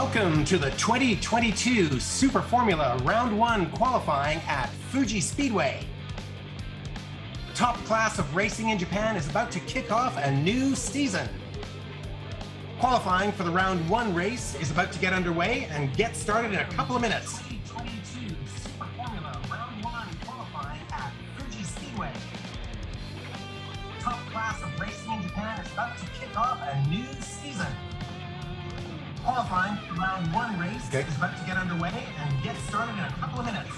Welcome to the 2022 Super Formula Round 1 qualifying at Fuji Speedway. The top class of racing in Japan is about to kick off a new season. Qualifying for the Round 1 race is about to get underway and get started in a couple of minutes. 2022 Super Formula Round 1 qualifying at Fuji Speedway. The top class of racing in Japan is about to kick off a new season. Qualifying for the Round 1 race is about to get underway and get started in a couple of minutes.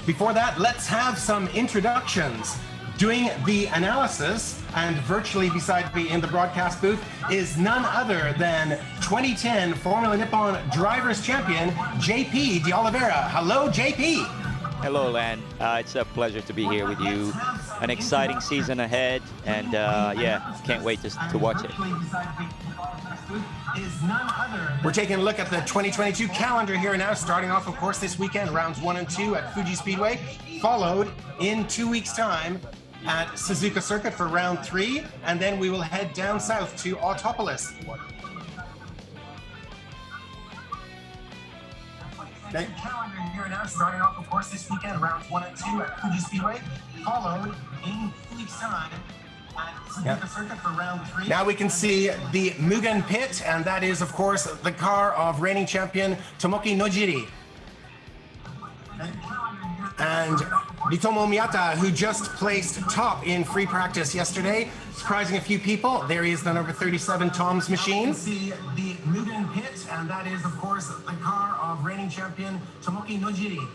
Before that, let's have some introductions. Doing the analysis and virtually beside me in the broadcast booth is none other than 2010 Formula Nippon Drivers Champion, JP de Oliveira. Hello, JP. Hello, Len. It's a pleasure to be here with you. An exciting season ahead, and yeah, can't wait to watch it. We're taking a look at the 2022 calendar here now, starting off, of course, this weekend, rounds 1 and 2 at Fuji Speedway, followed in 2 weeks' time at Suzuka Circuit for round 3, and then we will head down south to Autopolis. Okay. Calendar here now, starting off, of course, this weekend, rounds 1 and 2 at Fuji Speedway, followed in 2 weeks' time at Suzuka Circuit for round 3. Now we can see the Mugen Pit, and that is, of course, the car of reigning champion Tomoki Nojiri. And Ritomo Miyata, who just placed top in free practice yesterday, surprising a few people. There he is, the number 37 Tom's Machine. You see the Mugen Pit, and that is, of course, the car of reigning champion Tomoki Nojiri.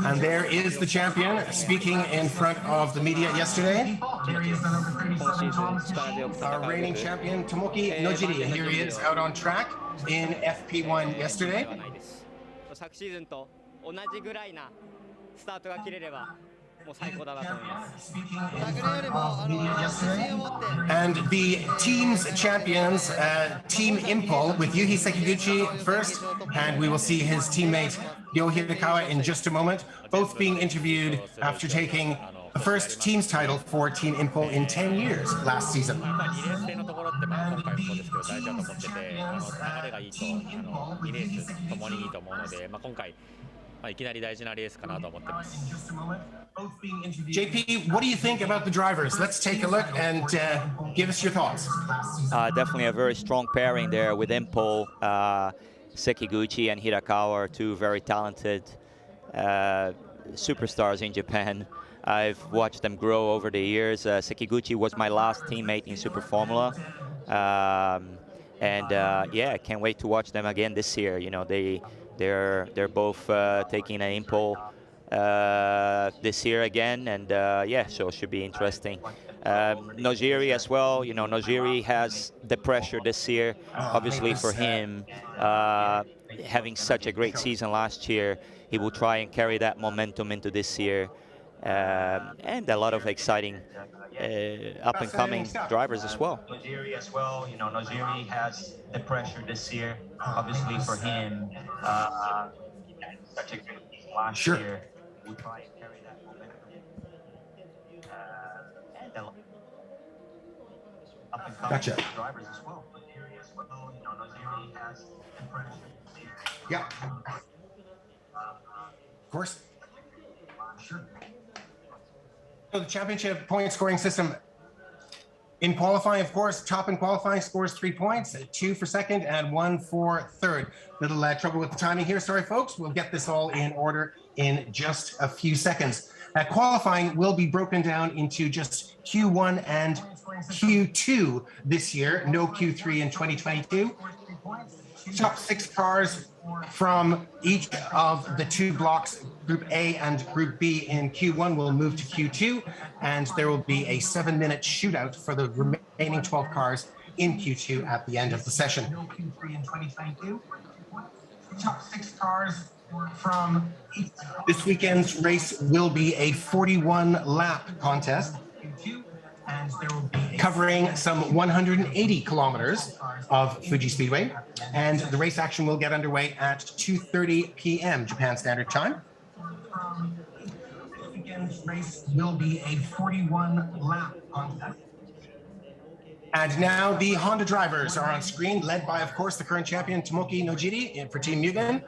And there is the champion speaking in front of the media yesterday. There he is, the number 37 Tom's Machine, our reigning champion Tomoki Nojiri. And here he is out on track in FP1 yesterday. And the team's champions, Team Impul, with Yuhi Sekiguchi first, and we will see his teammate Ryo Hirakawa in just a moment, both being interviewed after taking the first team's title for Team Impul in 10 years last season. JP, what do you think about the drivers? Let's take a look and give us your thoughts. Definitely a very strong pairing there with Impul. Sekiguchi and Hirakawa are two very talented superstars in Japan. I've watched them grow over the years. Sekiguchi was my last teammate in Super Formula. Yeah, I can't wait to watch them again this year. You know, they're both taking an Impul this year again, and yeah, so it should be interesting. Nojiri as well. You know, Nojiri has the pressure this year, obviously for him, having such a great season last year. He will try and carry that momentum into this year, and a lot of exciting up-and-coming drivers as well. Nojiri as well. You know, Nojiri has the pressure this year, obviously for him. Such a great season last year. We'll try and carry that momentum. Gotcha. Drivers as well. Nojiri as well. You know, Nojiri has the pressure this year. Yeah. Of course. Sure. So the championship point scoring system in qualifying, of course, top in qualifying scores 3 points, 2 for second and 1 for third. Little trouble with the timing here. Sorry, folks. We'll get this all in order in just a few seconds. Qualifying will be broken down into just Q1 and Q2 this year. No Q3 in 2022. Top 6 cars from each of the 2 blocks, Group A and Group B in Q1 will move to Q2, and there will be a 7-minute shootout for the remaining 12 cars in Q2 at the end of the session. No Q3 in 2022. Top 6 cars from each. This weekend's race will be a 41-lap contest. And there will be covering some 180 kilometers of Fuji Speedway, and the race action will get underway at 2:30 p.m. Japan Standard Time. This weekend's race will be a 41-lap contest. And now the Honda drivers are on screen, led by, of course, the current champion, Tomoki Nojiri for Team Mugen.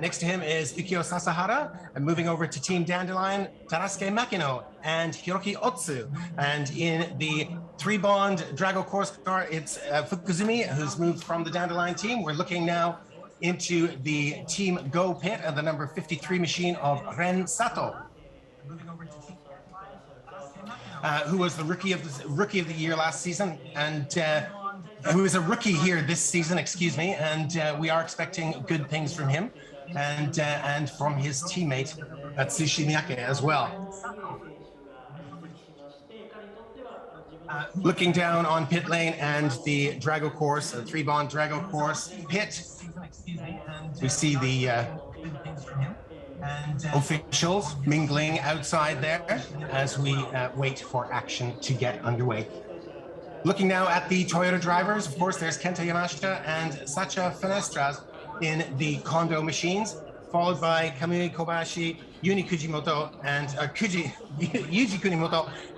Next to him is Ukyo Sasahara. And moving over to Team Dandelion, Tarasuke Makino and Hiroki Otsu. And in the three-bond Drago course car, it's Fukuzumi, who's moved from the Dandelion team. We're looking now into the Team Go pit and the number 53 machine of Ren Sato. Moving over to Team who was the rookie of the year last season, and who is a rookie here this season, excuse me, and we are expecting good things from him and from his teammate Atsushi Miyake as well. Looking down on pit lane and the Drago course, the three-bond Drago course pit, we see the officials mingling outside there as we wait for action to get underway. Looking now at the Toyota drivers, of course, there's Kenta Yamashita and Sacha Fenestras in the Kondo machines, followed by Kamui Kobayashi, Yuji Kunimoto,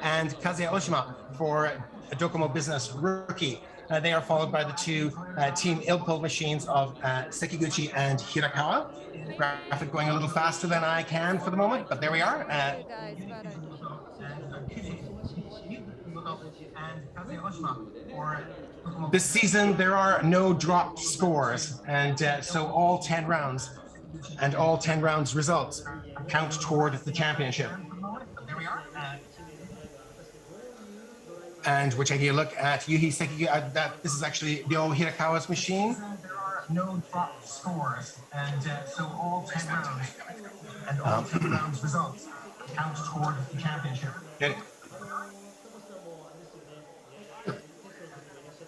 and Kazuya Oshima for Docomo Business Rookie. They are followed by the two Team Ilpil machines of Sekiguchi and Hirakawa. Graphic going a little faster than I can for the moment, but there we are. This season, there are no dropped scores, and so all 10 rounds and all 10 rounds results count toward the championship. And we're taking a look at Yuhi Sekiguchi. This is actually the old Hirakawa's machine. There are no drop scores, and so all 10 rounds and all 10 rounds results count toward the championship. Get it?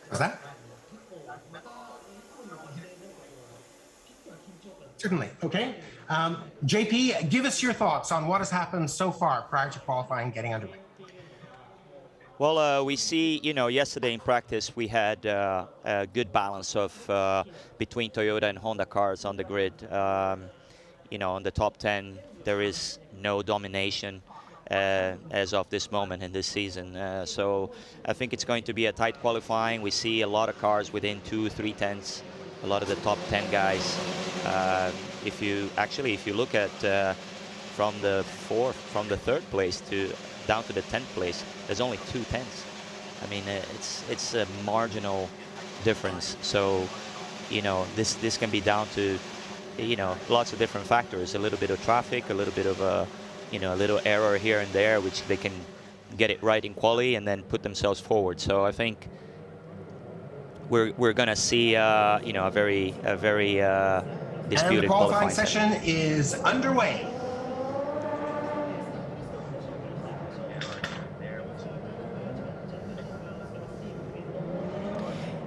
What's that? Certainly. Okay. JP, give us your thoughts on what has happened so far prior to qualifying getting underway. Well, we see, yesterday in practice we had a good balance of between Toyota and Honda cars on the grid. On the top 10, there is no domination as of this moment in this season. So I think it's going to be a tight qualifying. We see a lot of cars within 2-3 tenths, a lot of the top 10 guys. If you look at from the third place down to the 10th place, there's only 2 tenths. I mean, it's a marginal difference. So, this can be down to, lots of different factors. A little bit of traffic, a little bit of a little error here and there, which they can get it right in quali and then put themselves forward. So I think we're gonna see, a very disputed and the qualifying session is underway.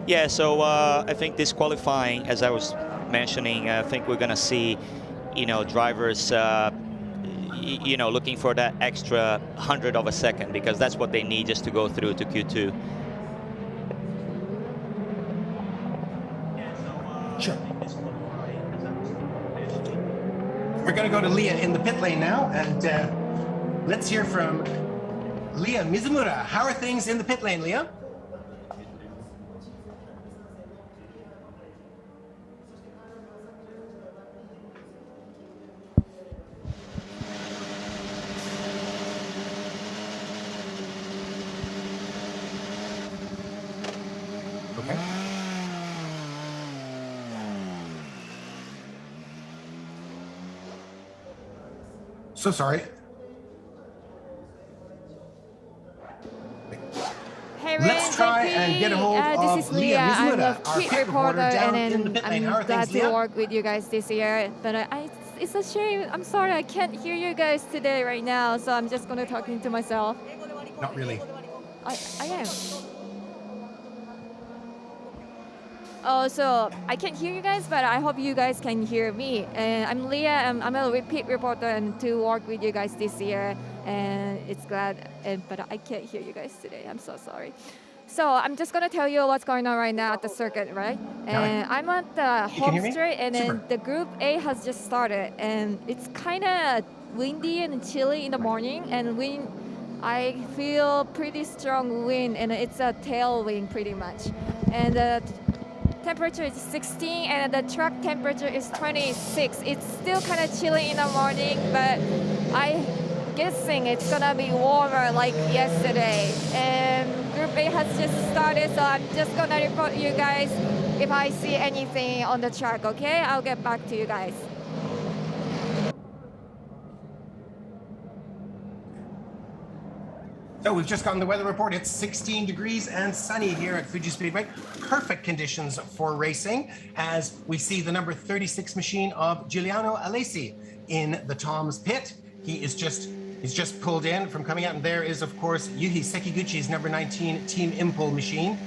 Yeah, so I think this qualifying, as I was mentioning, I think we're going to see, drivers, looking for that extra 100 of a second, because that's what they need just to go through to Q2. Sure. We're going to go to Leah in the pit lane now, and let's hear from Leah Mizumura. How are things in the pit lane, Leah? So sorry. Hey, let's try and get a hold of this is Leah. I'm a pit reporter, and I'm glad to work with you guys this year. But it's a shame. I'm sorry, I can't hear you guys today right now, so I'm just gonna talking to myself. Not really. I am. Oh, so I can't hear you guys, but I hope you guys can hear me. And I'm Leah. I'm a repeat reporter and to work with you guys this year. And it's glad, but I can't hear you guys today. I'm so sorry. So I'm just gonna tell you what's going on right now at the circuit, right? And I'm at the home straight, and then the Group A has just started, and it's kind of windy and chilly in the morning, and wind I feel pretty strong wind, and it's a tailwind pretty much. And the temperature is 16, and the track temperature is 26. It's still kind of chilly in the morning, but I'm guessing it's gonna be warmer like yesterday. And Group A has just started, so I'm just gonna report you guys if I see anything on the track, okay? I'll get back to you guys. So we've just gotten the weather report. It's 16 degrees and sunny here at Fuji Speedway. Perfect conditions for racing as we see the number 36 machine of Giuliano Alesi in the Tom's pit. He's just pulled in from coming out, and there is, of course, Yuhi Sekiguchi's number 19 Team Impul machine,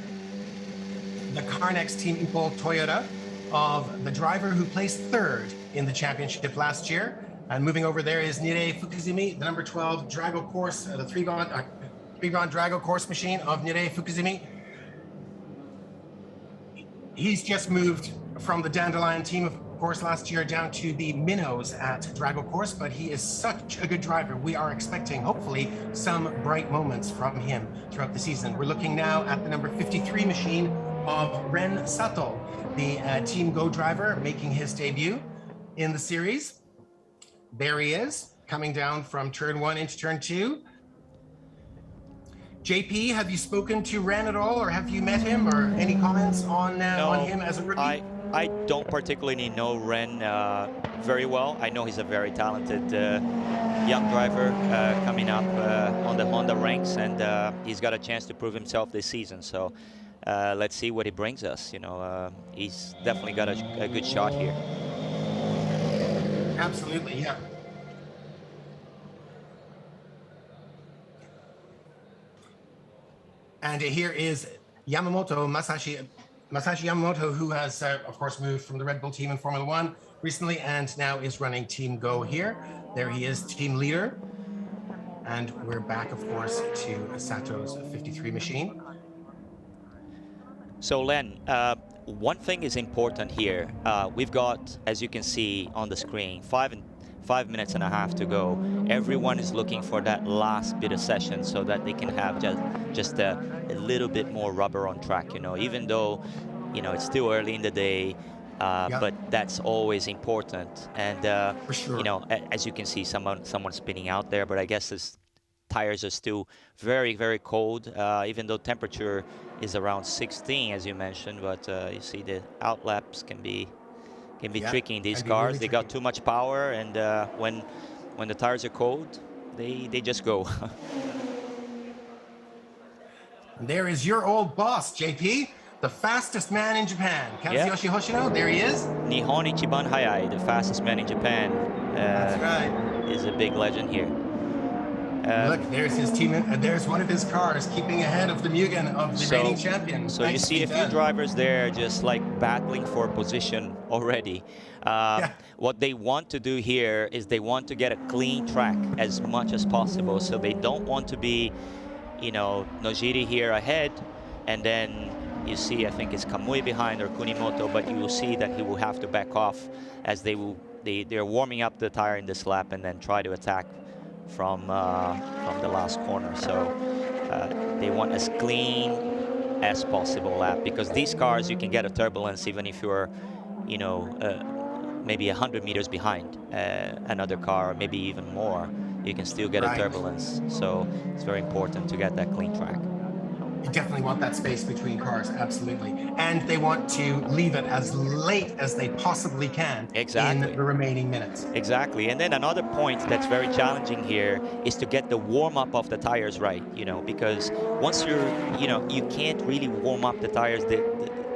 the Carnex Team Impul Toyota of the driver who placed third in the championship last year. And moving over there is Nirei Fukuzumi, the number 12 Drago Course, the three-gon Drago Course machine of Nirei Fukuzumi. He's just moved from the Dandelion team, of course, last year down to the Minnows at Drago Course, but he is such a good driver. We are expecting, hopefully, some bright moments from him throughout the season. We're looking now at the number 53 machine of Ren Sato, the Team Go driver, making his debut in the series. There he is, coming down from turn 1 into turn 2. JP, have you spoken to Ren at all, or have you met him, or any comments on him as a rookie? I don't particularly know Ren very well. I know he's a very talented young driver coming up on the Honda ranks, and he's got a chance to prove himself this season. So let's see what he brings us. You know, he's definitely got a good shot here. Absolutely, yeah. And here is Masashi Yamamoto, who has, of course, moved from the Red Bull team in Formula One recently and now is running Team Go here. There he is, team leader. And we're back, of course, to Sato's 53 machine. So, Len, one thing is important here. We've got, as you can see on the screen, 5 minutes and a half to go. Everyone is looking for that last bit of session so that they can have just a little bit more rubber on track, you know, even though, you know, it's still early in the day, but that's always important. And, for sure. You know, as you can see, someone spinning out there, but I guess his tires are still very, very cold, even though temperature is around 16, as you mentioned, but you see the outlaps can be tricky in these cars. Really, they got too much power, and when the tires are cold, they just go. There is your old boss, JP, the fastest man in Japan. Kazuyoshi Hoshino, there he is. Nihon Ichiban Hayai, the fastest man in Japan. That's right. Is a big legend here. Look, there's his team, and there's one of his cars keeping ahead of the Mugen of the reigning champion. So you see a few drivers there just like battling for position already. What they want to do here is they want to get a clean track as much as possible. So they don't want to be, you know, Nojiri here ahead, and then you see, I think it's Kamui behind or Kunimoto, but you will see that he will have to back off as they're warming up the tire in this lap and then try to attack from the last corner. So they want as clean as possible lap, because these cars, you can get a turbulence even if you're, you know, maybe 100 meters behind another car, or maybe even more. You can still get a turbulence. So it's very important to get that clean track. You definitely want that space between cars, absolutely. And they want to leave it as late as they possibly can in the remaining minutes. Exactly. And then another point that's very challenging here is to get the warm-up of the tires right, you know, because once you're, you know, you can't really warm up the tires the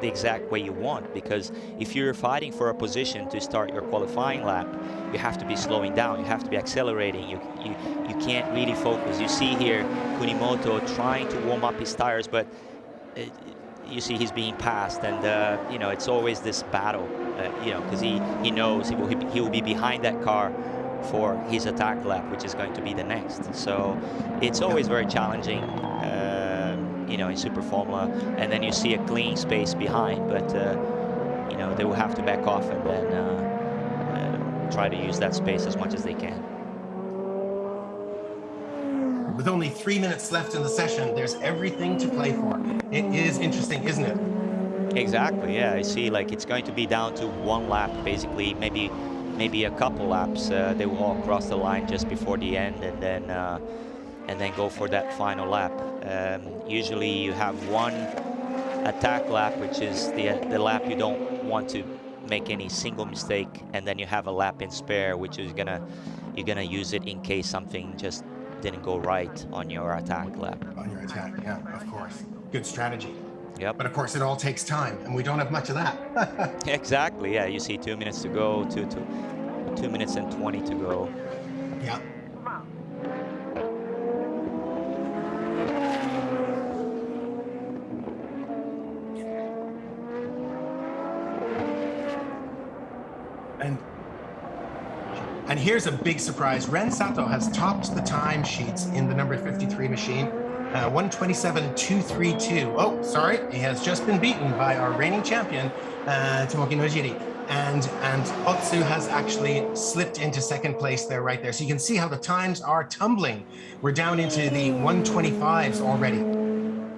exact way you want, because if you're fighting for a position to start your qualifying lap, you have to be slowing down, you have to be accelerating, you can't really focus. You see here Kunimoto trying to warm up his tires, but you see he's being passed, and you know, it's always this battle, you know, because he knows he will be behind that car for his attack lap, which is going to be the next. So it's always very challenging, you know, in Super Formula. And then you see a clean space behind, but you know, they will have to back off and then try to use that space as much as they can. with only 3 minutes left in the session, there's everything to play for. It is interesting, isn't it? Exactly. Yeah, I see. Like it's going to be down to one lap, basically. Maybe a couple laps. They will all cross the line just before the end, and then go for that final lap. Usually, you have one attack lap, which is the lap you don't want to make any single mistake, and then you have a lap in spare, which is you're gonna use it in case something just didn't go right on your attack lap. On your attack, yeah, of course. Good strategy. Yep. But of course, it all takes time, and we don't have much of that. Exactly. Yeah, you see 2 minutes to go, 2 minutes and 20 to go. Yeah. And here's a big surprise. Ren Sato has topped the time sheets in the number 53 machine, 127.232. Oh, sorry, he has just been beaten by our reigning champion, Tomoki Nojiri. And Otsu has actually slipped into second place there, right there. So you can see how the times are tumbling. We're down into the 125s already.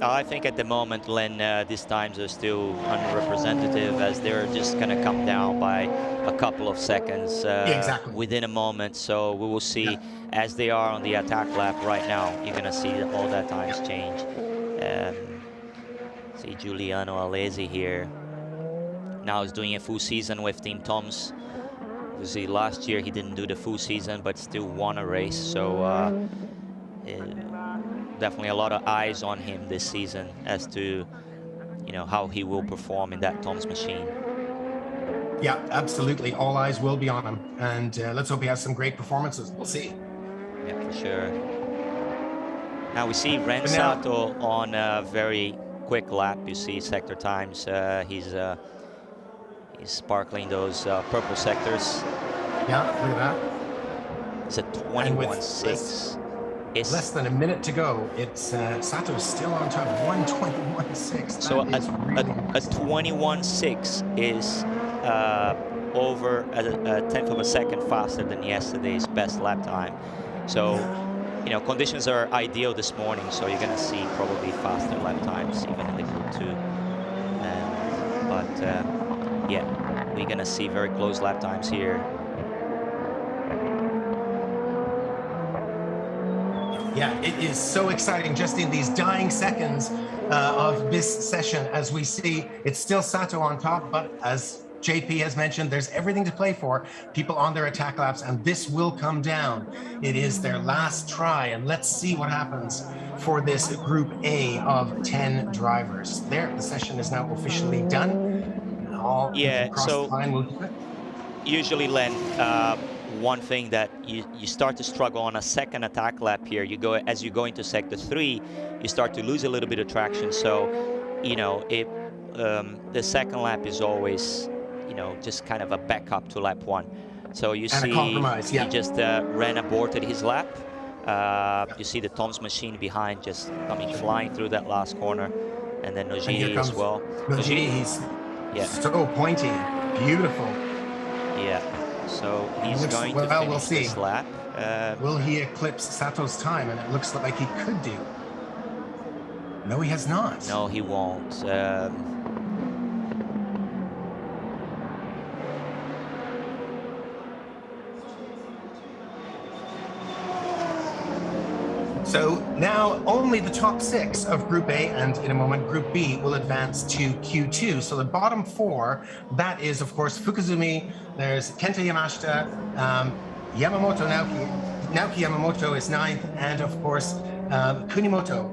I think at the moment, Len, these times are still unrepresentative, as they're just going to come down by a couple of seconds exactly. within a moment. So we will see as they are on the attack lap right now. You're going to see all that times change. See Giuliano Alesi here. Now he's doing a full season with Team Toms. You see, last year he didn't do the full season, but still won a race. So definitely a lot of eyes on him this season as to, how he will perform in that Toms machine. Yeah, absolutely. All eyes will be on him, and let's hope he has some great performances. We'll see. Yeah, for sure. Now we see Ren Sato on a very quick lap. You see sector times. He's sparkling those purple sectors. Yeah, look at that. It's a 21.6. Less than a minute to go. It's Sato's still on top, 121.6. So a 21.6 is over a tenth of a second faster than yesterday's best lap time. So, conditions are ideal this morning, so you're going to see probably faster lap times even in the Group 2. Yeah, we're going to see very close lap times here. Yeah, it is so exciting just in these dying seconds of this session. As we see, it's still Sato on top, but as JP has mentioned, there's everything to play for. People on their attack laps, and this will come down. It is their last try, and let's see what happens for this Group A of 10 drivers. The session is now officially done. So usually, Len, one thing that you start to struggle on a second attack lap here. As you go into sector 3, you start to lose a little bit of traction. So, the second lap is always, just kind of a backup to lap 1. So you see, he just ran aborted his lap. You see the Tom's machine behind just coming flying through that last corner, and then Nojiri as well. Nojiri, he's so pointy, beautiful. Yeah. So he's going to finish this lap. Will he eclipse Sato's time? And it looks like he could do. No, he has not. No, he won't. So now only the top 6 of Group A and in a moment Group B will advance to Q2. So the bottom 4, that is of course Fukuzumi, there's Kenta Yamashita, Yamamoto Naoki Yamamoto is 9th, and of course Kunimoto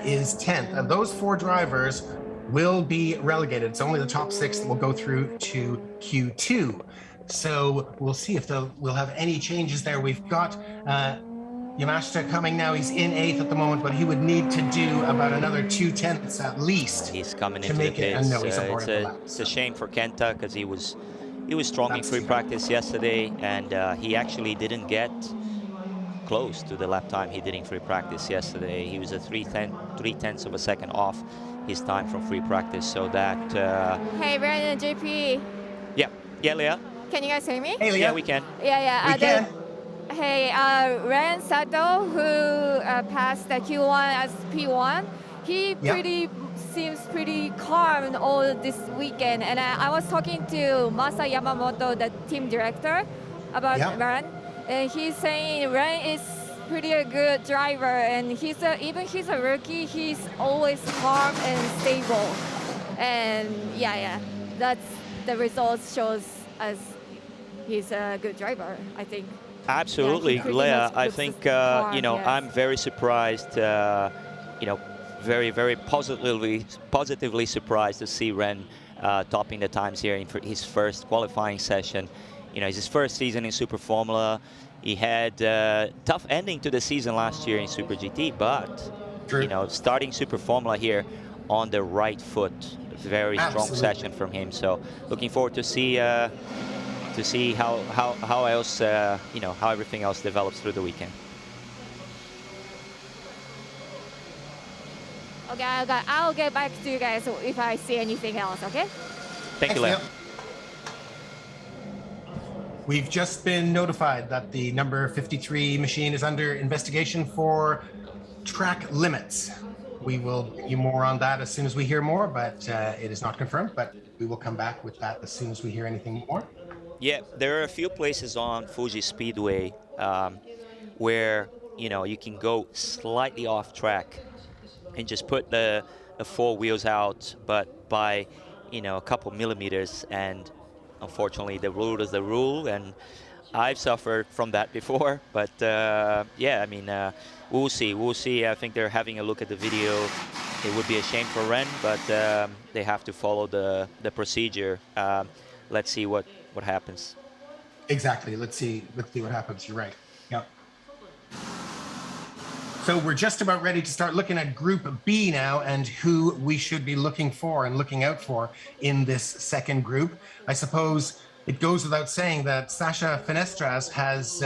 is 10th. And those 4 drivers will be relegated. It's only the top 6 that will go through to Q2. So we'll see if we'll have any changes there. We've got Yamashita coming now. He's in 8th at the moment, but he would need to do about another 2/10 at least. He's coming into the pits. It's a shame for Kenta because he was strong in free practice yesterday, and he actually didn't get close to the lap time he did in free practice yesterday. He was a 3/10 of a second off his time from free practice. So that. Hey, Brandon, JP. Yeah, Leah. Can you guys hear me? Hey, Leah. Yeah, we can. Yeah. We can. Hey, Ren Sato, who passed the Q1 as P1, he seems pretty calm all this weekend. And I was talking to Masa Yamamoto, the team director, about Ren, and he's saying Ren is pretty a good driver, and even he's a rookie, he's always calm and stable. And that's the results shows us he's a good driver, I think. Absolutely, Leah. I think I'm very surprised. Very positively surprised to see Ren topping the times here in his first qualifying session. It's his first season in Super Formula. He had a tough ending to the season last year in Super GT, but starting Super Formula here on the right foot, very strong session from him. So looking forward to see how else how everything else develops through the weekend. Okay, I'll get back to you guys if I see anything else. Okay. Thank you, Leah. We've just been notified that the number 53 machine is under investigation for track limits. We will bring you more on that as soon as we hear more, but it is not confirmed, but we will come back with that as soon as we hear anything more. Yeah, there are a few places on Fuji Speedway where you can go slightly off track and just put the four wheels out, but by a couple millimeters, and unfortunately the rule is the rule, and I've suffered from that before. But we'll see. I think they're having a look at the video. It would be a shame for Ren, but they have to follow the procedure. Let's see what happens. Exactly. Let's see what happens. You're right. Yep. So we're just about ready to start looking at Group B now, and who we should be looking for and looking out for in this second group. I suppose it goes without saying that Sasha Fenestras has,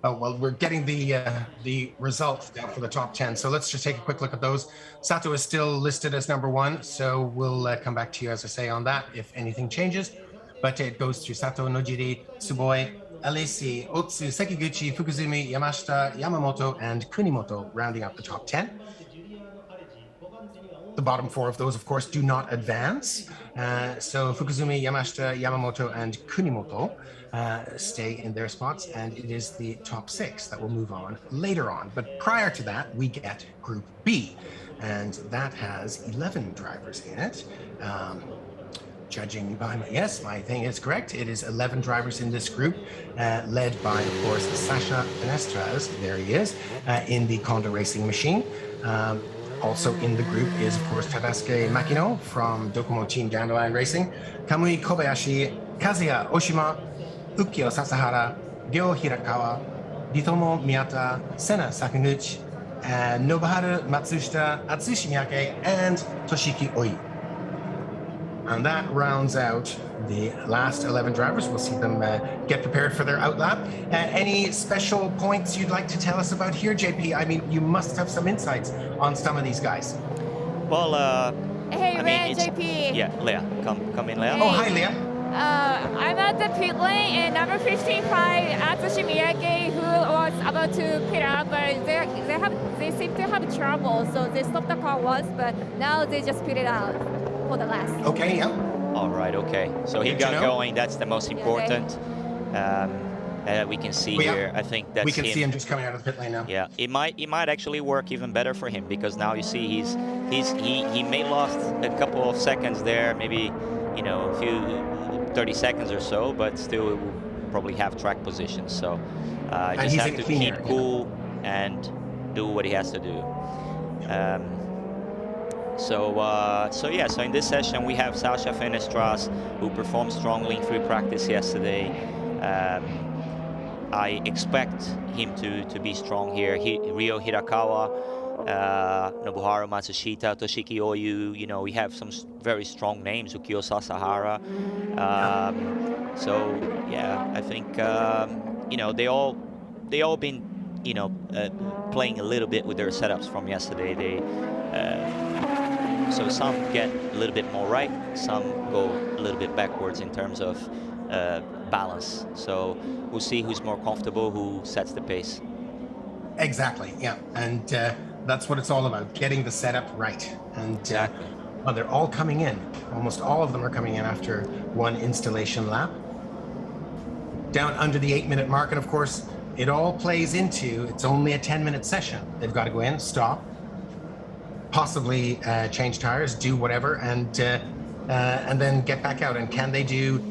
we're getting the results down for the top 10. So let's just take a quick look at those. Sato is still listed as number 1, so we'll come back to you, as I say, on that if anything changes. But it goes through Sato, Nojiri, Tsuboi, Alesi, Otsu, Sekiguchi, Fukuzumi, Yamashita, Yamamoto, and Kunimoto, rounding up the top 10. The bottom 4 of those, of course, do not advance. So Fukuzumi, Yamashita, Yamamoto, and Kunimoto stay in their spots, and it is the top 6 that will move on later on. But prior to that, we get Group B, and that has 11 drivers in it. Judging by my thing is correct. It is 11 drivers in this group, led by, of course, Sasha Fenestras. There he is, in the Kondo Racing machine. Also in the group is, of course, Tadasuke Makino from Docomo Team Dandelion Racing, Kamui Kobayashi, Kazuya Oshima, Ukyo Sasahara, Ryo Hirakawa, Ritomo Miyata, Senna Sakanuchi, Nobuharu Matsushita, Atsushi Miyake, and Toshiki Oi. And that rounds out the last 11 drivers. We'll see them get prepared for their outlap. Any special points you'd like to tell us about here, JP? I mean, you must have some insights on some of these guys. Well, hey, Ren, JP. Yeah, Leah. Come in, Leah. Hey. Oh, hi, Leah. I'm at the pit lane, and number 55, Atsushi Miyake, who was about to pit out, but they seem to have trouble, so they stopped the car once, but now they just pitted out for the last. Okay, yeah. All right, okay. So he got going. That's the most important. We can see here. I think that's we can see him just coming out of the pit lane now. Yeah, it might actually work even better for him, because now you see he may lost a couple of seconds there, maybe a few 30 seconds or so, but still it will probably have track position. So just have to keep cool and do what he has to do. So in this session we have Sasha Fenestras, who performed strongly in free practice yesterday. I expect him to be strong here. Ryo Hirakawa, Nobuharu Matsushita, Toshiki Oyu, we have some very strong names, Ukyo Sasahara. So yeah, I think they all been playing a little bit with their setups from yesterday. So some get a little bit more right, some go a little bit backwards in terms of balance. So we'll see who's more comfortable, who sets the pace. Exactly, yeah. And that's what it's all about, getting the setup right. And exactly. Well, they're all coming in. Almost all of them are coming in after one installation lap. Down under the 8-minute mark, and of course, it all plays into, it's only a 10-minute session. They've got to go in, stop, possibly change tires, do whatever, and then get back out. And can they do,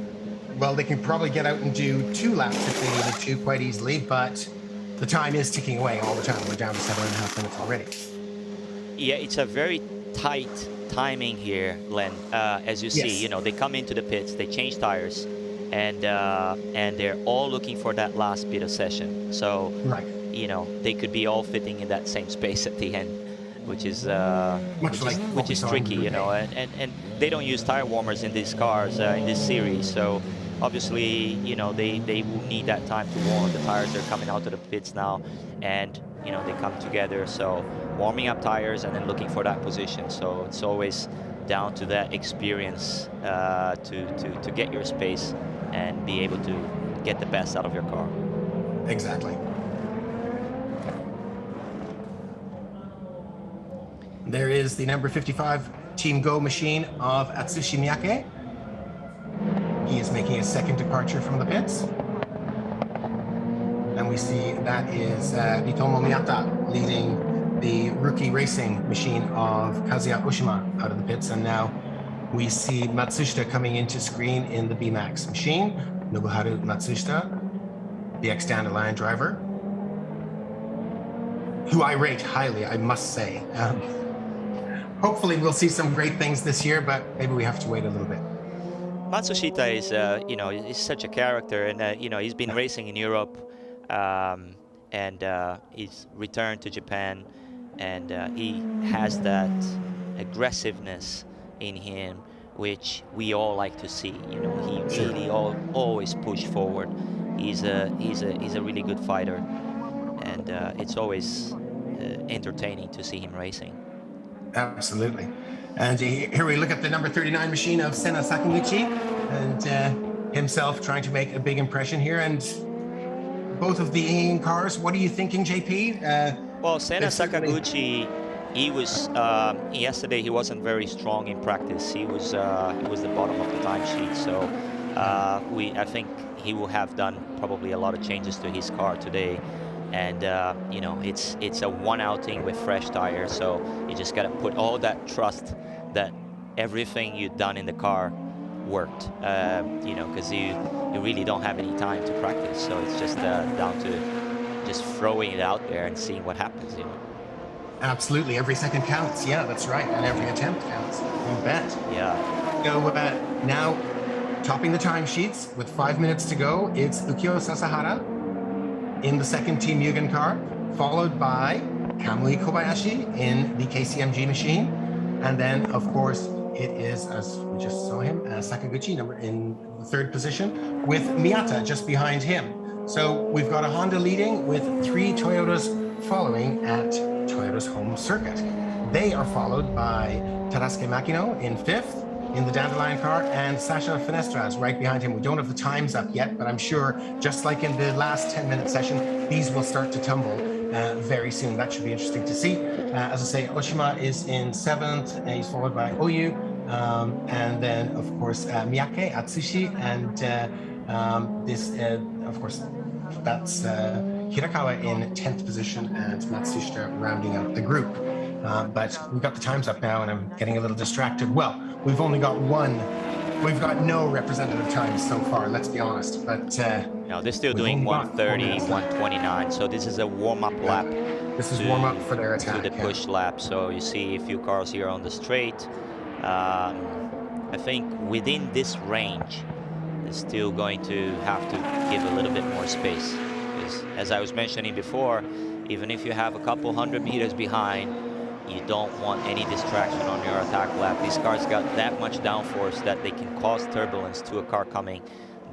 well, they can probably get out and do 2 laps if they needed to quite easily, but the time is ticking away all the time. We're down to 7.5 minutes already. Yeah, it's a very tight timing here, Len. As you see, Yes. you know, they come into the pits, they change tires, and they're all looking for that last bit of session. So, right. You know, they could be all fitting in that same space at the end, which is tricky, you know. And they don't use tire warmers in these cars in this series, so obviously, you know, they will need that time to warm. The tires are coming out of the pits now, and you know, they come together. So warming up tires and then looking for that position. So it's always down to that experience to get your space and be able to get the best out of your car. Exactly. There is the number 55 Team Go machine of Atsushi Miyake. He is making his second departure from the pits. And we see that is Ritomo Miyata leading the rookie racing machine of Kazuya Oshima out of the pits. And now we see Matsushita coming into screen in the BMAX machine. Nobuharu Matsushita, the ex-Dandelion driver, who I rate highly, I must say. Hopefully we'll see some great things this year, but maybe we have to wait a little bit. Matsushita is, you know, he's such a character, and you know, he's been racing in Europe, and he's returned to Japan, and he has that aggressiveness in him, which we all like to see. You know, he really always push forward. He's a really good fighter, and it's always entertaining to see him racing. Absolutely. And here we look at the number 39 machine of Senna Sakanuchi, and himself trying to make a big impression here. And both of the cars, what are you thinking, JP? Well, Senna Sakanuchi, he was yesterday. He wasn't very strong in practice. He was the bottom of the timesheet. So I think he will have done probably a lot of changes to his car today. And you know, it's a one outing with fresh tires, so you just got to put all that trust that everything you've done in the car worked. You know, because you really don't have any time to practice, so it's just down to just throwing it out there and seeing what happens. You know. Absolutely, every second counts. Yeah, that's right, and every attempt counts. You bet. Yeah. So now, topping the timesheets with 5 minutes to go, it's Ukyo Sasahara in the second Team Mugen car, followed by Kamui Kobayashi in the KCMG machine. And then, of course, it is, as we just saw him, Sakaguchi in the third position, with Miyata just behind him. So we've got a Honda leading with 3 Toyotas following at Toyota's home circuit. They are followed by Tadasuke Makino in 5th, in the Dandelion car, and Sasha Finestras right behind him. We don't have the times up yet, but I'm sure, just like in the last 10-minute session, these will start to tumble very soon. That should be interesting to see. As I say, Oshima is in 7th, and he's followed by Oyu, and then, of course, Miyake, Atsushi, and of course, that's Hirakawa in 10th position, and Matsushita rounding out the group. But we've got the times up now, and I'm getting a little distracted. Well, we've only got no representative times so far, let's be honest. But no, they're still doing 1:30, 1:29. So this is a warm-up lap. This is warm-up for their attack. To the push lap. So you see a few cars here on the straight. I think within this range, they're still going to have to give a little bit more space. Because as I was mentioning before, even if you have a couple hundred meters behind, you don't want any distraction on your attack lap. These cars got that much downforce that they can cause turbulence to a car coming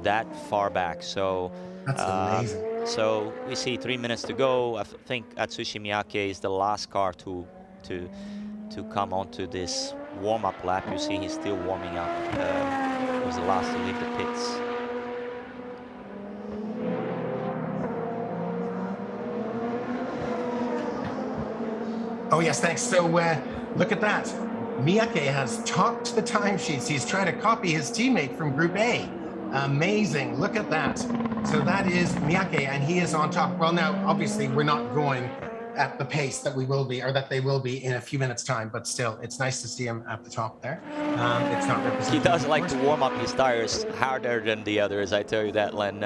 that far back. So that's amazing. So we see 3 minutes to go. I think Atsushi Miyake is the last car to come onto this warm-up lap. You see he's still warming up. He was the last to leave the pits. Oh, yes, thanks. So look at that. Miyake has topped the timesheets. He's trying to copy his teammate from Group A. Amazing. Look at that. So that is Miyake, and he is on top. Well, now, obviously, we're not going at the pace that we will be, or that they will be in a few minutes' time, but still, it's nice to see him at the top there. It's not representative. He does like to warm up his tires harder than the others, I tell you that, Len.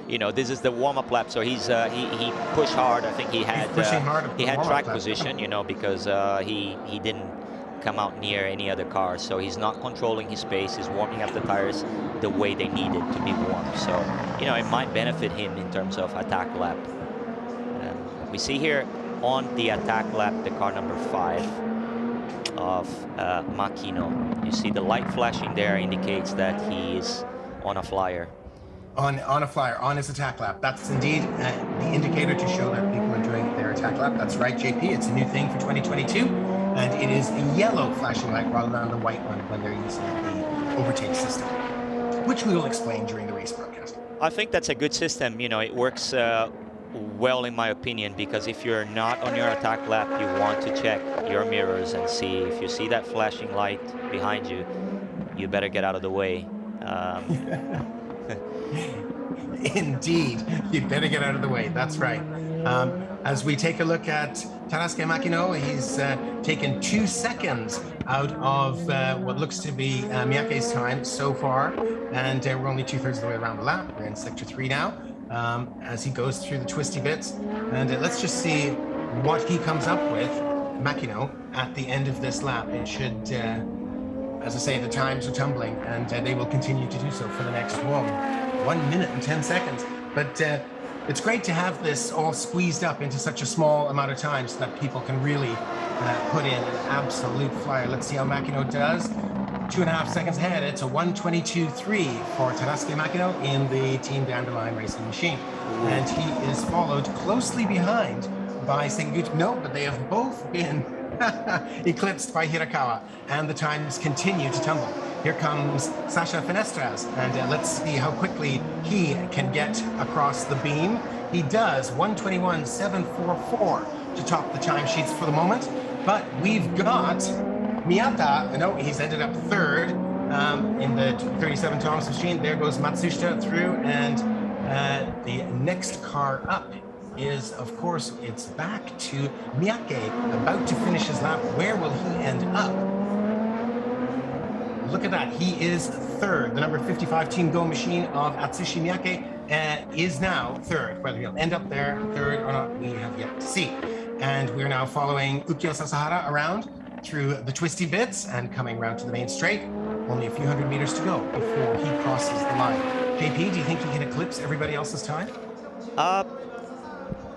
You know, this is the warm-up lap, so he's he pushed hard. I think he had track position, you know, because he didn't come out near any other cars, so he's not controlling his pace. He's warming up the tires the way they needed to be warmed. So, you know, it might benefit him in terms of attack lap. We see here on the attack lap the car number 5 of Makino. You see the light flashing there indicates that he is on a flyer. On a flyer, on his attack lap. That's indeed the indicator to show that people are doing their attack lap. That's right, JP. It's a new thing for 2022. And it is a yellow flashing light rather than the white one when they're using the overtake system, which we will explain during the race broadcast. I think that's a good system. You know, it works well, in my opinion, because if you're not on your attack lap, you want to check your mirrors and see if you see that flashing light behind you, you better get out of the way. Indeed, you better get out of the way. That's right. As we take a look at Tadasuke Makino, he's taken 2 seconds out of what looks to be Miyake's time so far, and we're only 2/3 of the way around the lap. We're in sector 3 now, as he goes through the twisty bits, and let's just see what he comes up with, Makino, at the end of this lap. It should, as I say, the times are tumbling, and they will continue to do so for the next 1 minute and 10 seconds. But it's great to have this all squeezed up into such a small amount of time so that people can really put in an absolute flyer. Let's see how Makino does. 2.5 seconds ahead. It's a 1:22.3 for Tadasuke Makino in the Team Dandelion Racing Machine. And he is followed closely behind by Sakaguchi. No, but they have both been eclipsed by Hirakawa, and the times continue to tumble. Here comes Sasha Fenestras, and let's see how quickly he can get across the beam. He does 1:21.744 to top the timesheets for the moment, but we've got Miyata. No, he's ended up 3rd in the 37 Thomas machine. There goes Matsushita through, and the next car up is, of course, it's back to Miyake, about to finish his lap. Where will he end up? Look at that, he is 3rd. The number 55 Team Go machine of Atsushi Miyake is now 3rd. Whether he'll end up there 3rd or not, we have yet to see. And we're now following Ukyo Sasahara around through the twisty bits and coming around to the main straight. Only a few hundred meters to go before he crosses the line. JP, do you think he can eclipse everybody else's time?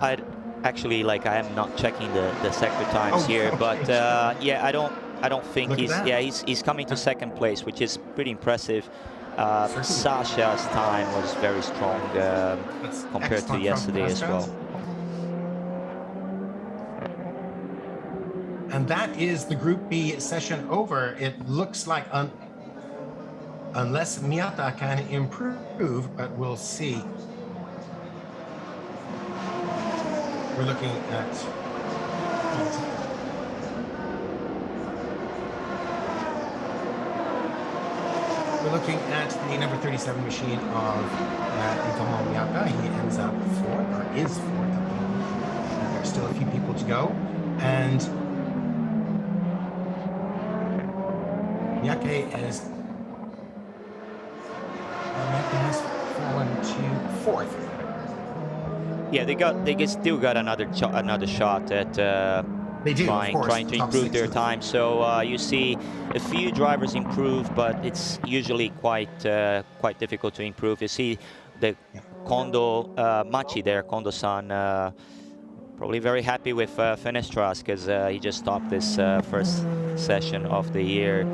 I'd actually, like, I am not checking the sector times here, okay. But yeah, I don't think he's coming to 2nd place, which is pretty impressive. Sasha's time was very strong compared to yesterday as well. And that is the Group B session over. It looks like, unless Miyata can improve, but we'll see. We're looking at the number 37 machine of Itomo Miyata. He ends up 4th, or is 4th at the moment. There's still a few people to go, and Miyake has fallen to 4th. Yeah, they still got another shot at trying to improve their time. So you see a few drivers improve, but it's usually quite difficult to improve. You see the Kondo Machi there, Kondo-san, probably very happy with Fenestras because he just stopped this first session of the year.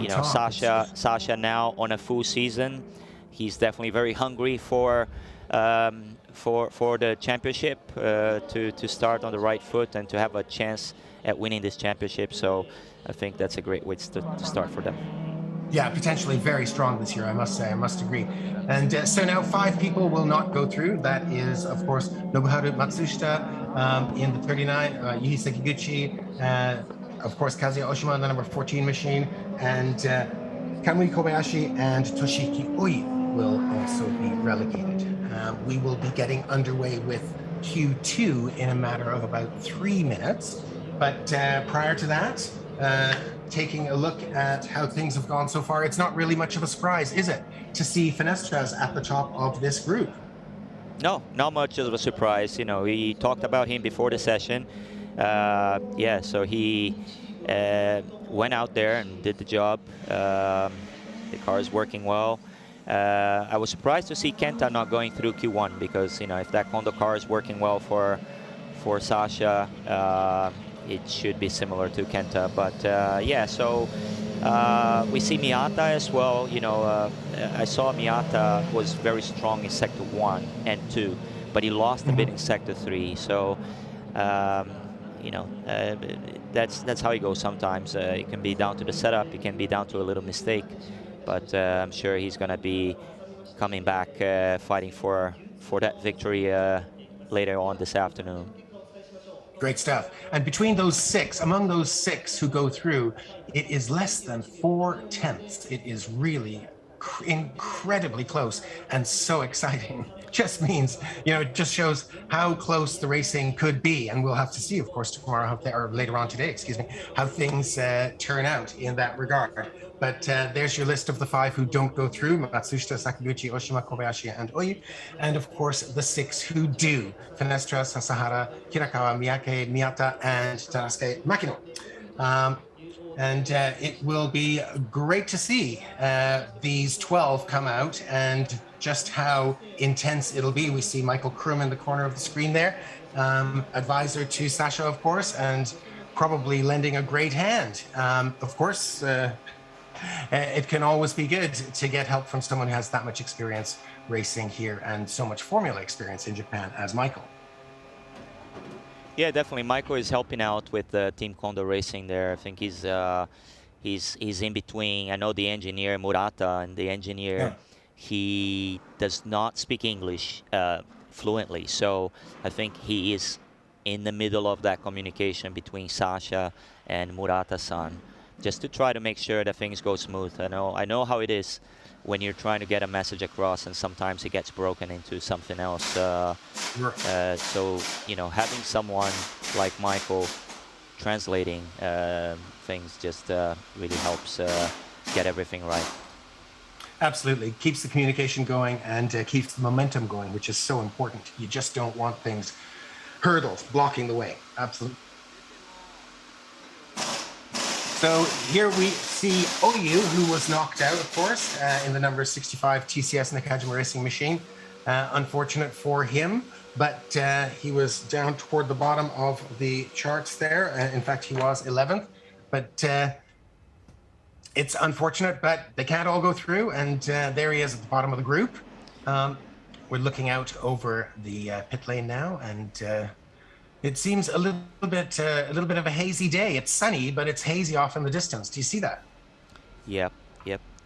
You know, Sasha now on a full season. He's definitely very hungry for the championship, to start on the right foot and to have a chance at winning this championship. So I think that's a great way to start for them. Yeah, potentially very strong this year, I must say, I must agree. And so now 5 people will not go through. That is, of course, Nobuharu Matsushita in the 39, Yuhi Sekiguchi, of course, Kazuya Oshima in the number 14 machine, and Kamui Kobayashi and Toshiki Oi will also be relegated. We will be getting underway with Q2 in a matter of about 3 minutes. But prior to that, taking a look at how things have gone so far, it's not really much of a surprise, is it, to see Finestras at the top of this group? No, not much of a surprise. You know, we talked about him before the session. Yeah, so he went out there and did the job. The car is working well. I was surprised to see Kenta not going through Q1 because, you know, if that Kondo car is working well for Sasha, it should be similar to Kenta. But yeah, so we see Miyata as well. You know, I saw Miyata was very strong in Sector 1 and 2, but he lost a bit in Sector 3. So, you know, that's how it goes sometimes. It can be down to the setup. It can be down to a little mistake. But I'm sure he's going to be coming back fighting for that victory later on this afternoon. Great stuff. And between those 6, among those 6 who go through, it is less than 4/10. It is really incredibly close and so exciting. Just means, you know, it just shows how close the racing could be. And we'll have to see, of course, tomorrow, or later on today, excuse me, how things turn out in that regard. But there's your list of the 5 who don't go through: Matsushita, Sakaguchi, Oshima, Kobayashi, and Oyu. And of course, the 6 who do: Finestra, Sasahara, Hirakawa, Miyake, Miyata, and Tanaske Makino. And it will be great to see these 12 come out and just how intense it'll be. We see Michael Krum in the corner of the screen there, advisor to Sasha, of course, and probably lending a great hand. Of course, it can always be good to get help from someone who has that much experience racing here and so much Formula experience in Japan as Michael. Yeah, definitely. Michael is helping out with Team Kondo Racing there. I think he's in between. I know the engineer Murata, and the engineer, he does not speak English fluently. So I think he is in the middle of that communication between Sasha and Murata-san, just to try to make sure that things go smooth. I know how it is when you're trying to get a message across, and sometimes it gets broken into something else. So, you know, having someone like Michael translating things just really helps get everything right. Absolutely. Keeps the communication going and keeps the momentum going, which is so important. You just don't want things, hurdles, blocking the way. Absolutely. So here we see Oyu, who was knocked out, of course, in the number 65 TCS Nakajima Racing Machine. Unfortunate for him, but he was down toward the bottom of the charts there. In fact, he was 11th, but it's unfortunate, but they can't all go through. And there he is at the bottom of the group. We're looking out over the pit lane now, and it seems a little bit of a hazy day. It's sunny, but it's hazy off in the distance. Do you see that? Yep.